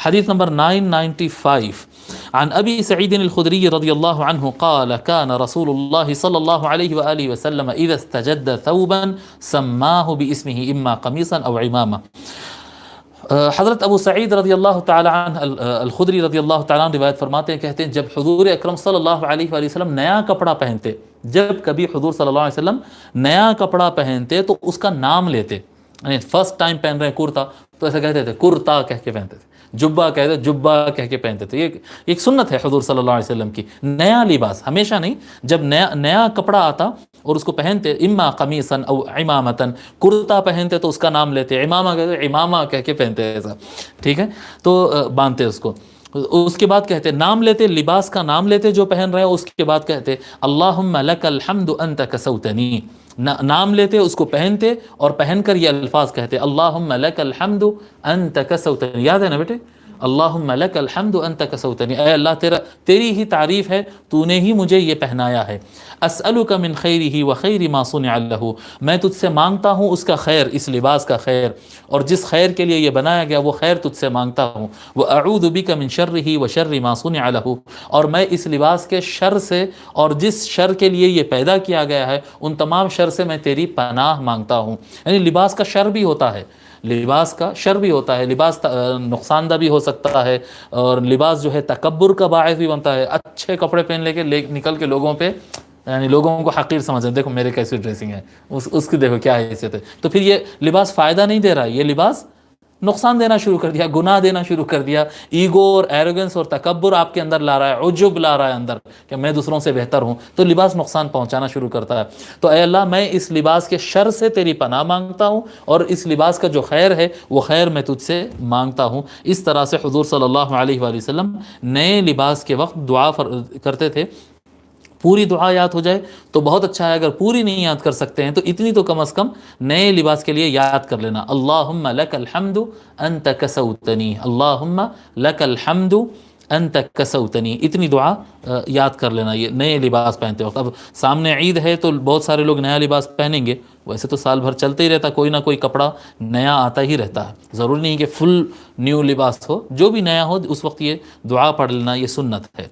حدیث نمبر 995 عن ابی سعید الخدری رضی اللہ عنہ قال كان رسول اللہ صلی اللہ علیہ وآلہ وسلم اذا استجد ثوبا سماہ باسمہ اما قمیصا او عمامہ۔ حضرت ابو سعید رضی اللہ تعالی عنہ الخدری رضی اللہ تعالی عنہ روایت فرماتے ہیں، کہتے ہیں جب حضور اکرم صلی اللہ علیہ وآلہ وسلم نیا کپڑا پہنتے، جب کبھی حضور صلی اللہ علیہ وسلم نیا کپڑا پہنتے تو اس کا نام لیتے، یعنی فرسٹ ٹائم پہن رہے ہیں کرتا تو ایسا کہتے تھے کرتا کہہ کے پہنتے تھے، جبہ کہتے جبہ کہہ کے پہنتے تھے۔ یہ ایک سنت ہے حضور صلی اللہ علیہ وسلم کی، نیا لباس ہمیشہ نہیں، جب نیا کپڑا آتا اور اس کو پہنتے، اما قمیصاً او عمامتاً، کرتا پہنتے تو اس کا نام لیتے، عمامہ کہتے عمامہ کہہ کے پہنتے ایسا، ٹھیک ہے، تو باندھتے اس کو۔ اس کے بعد کہتے نام لیتے، لباس کا نام لیتے جو پہن رہے ہیں، اس کے بعد کہتے اللہم لک الحمد انت کسوتنی، نام لیتے اس کو پہنتے اور پہن کر یہ الفاظ کہتے اللہم لک الحمد انت کسوتنی، یاد ہے نا بیٹے، اللہم لک الحمد انت کسوتنی، اے اللہ تیری ہی تعریف ہے، تو نے ہی مجھے یہ پہنایا ہے۔ اسألک من خیرہ وخیر ما صنع لہ، میں تجھ سے مانگتا ہوں اس کا خیر، اس لباس کا خیر، اور جس خیر کے لیے یہ بنایا گیا وہ خیر تجھ سے مانگتا ہوں۔ واعوذ بک من شرہ وشر ما صنع لہ، اور میں اس لباس کے شر سے اور جس شر کے لیے یہ پیدا کیا گیا ہے ان تمام شر سے میں تیری پناہ مانگتا ہوں۔ یعنی لباس کا شر بھی ہوتا ہے، لباس کا شر بھی ہوتا ہے، لباس نقصان دہ بھی ہو سکتا ہے، اور لباس جو ہے تکبر کا باعث بھی بنتا ہے۔ اچھے کپڑے پہن لے کے نکل کے لوگوں پہ، یعنی لوگوں کو حقیر سمجھیں، دیکھو میرے کیسی ڈریسنگ ہے، اس کی دیکھو کیا حیثیت ہے، تو پھر یہ لباس فائدہ نہیں دے رہا ہے، یہ لباس نقصان دینا شروع کر دیا، گناہ دینا شروع کر دیا، ایگو اور ایروگنس اور تکبر آپ کے اندر لا رہا ہے، عجب لا رہا ہے اندر کہ میں دوسروں سے بہتر ہوں، تو لباس نقصان پہنچانا شروع کرتا ہے۔ تو اے اللہ میں اس لباس کے شر سے تیری پناہ مانگتا ہوں، اور اس لباس کا جو خیر ہے وہ خیر میں تجھ سے مانگتا ہوں۔ اس طرح سے حضور صلی اللہ علیہ وآلہ وسلم نئے لباس کے وقت دعا کرتے تھے۔ پوری دعا یاد ہو جائے تو بہت اچھا ہے، اگر پوری نہیں یاد کر سکتے ہیں تو اتنی تو کم از کم نئے لباس کے لیے یاد کر لینا، اللہم لک الحمد انت کسوتنی، اللہم لک الحمد انت کسوتنی، اتنی دعا یاد کر لینا یہ نئے لباس پہنتے وقت۔ اب سامنے عید ہے تو بہت سارے لوگ نیا لباس پہنیں گے، ویسے تو سال بھر چلتے ہی رہتا، کوئی نہ کوئی کپڑا نیا آتا ہی رہتا ہے، ضروری نہیں کہ فل نیو لباس ہو، جو بھی نیا ہو اس وقت یہ دعا پڑھ لینا، یہ سنت ہے۔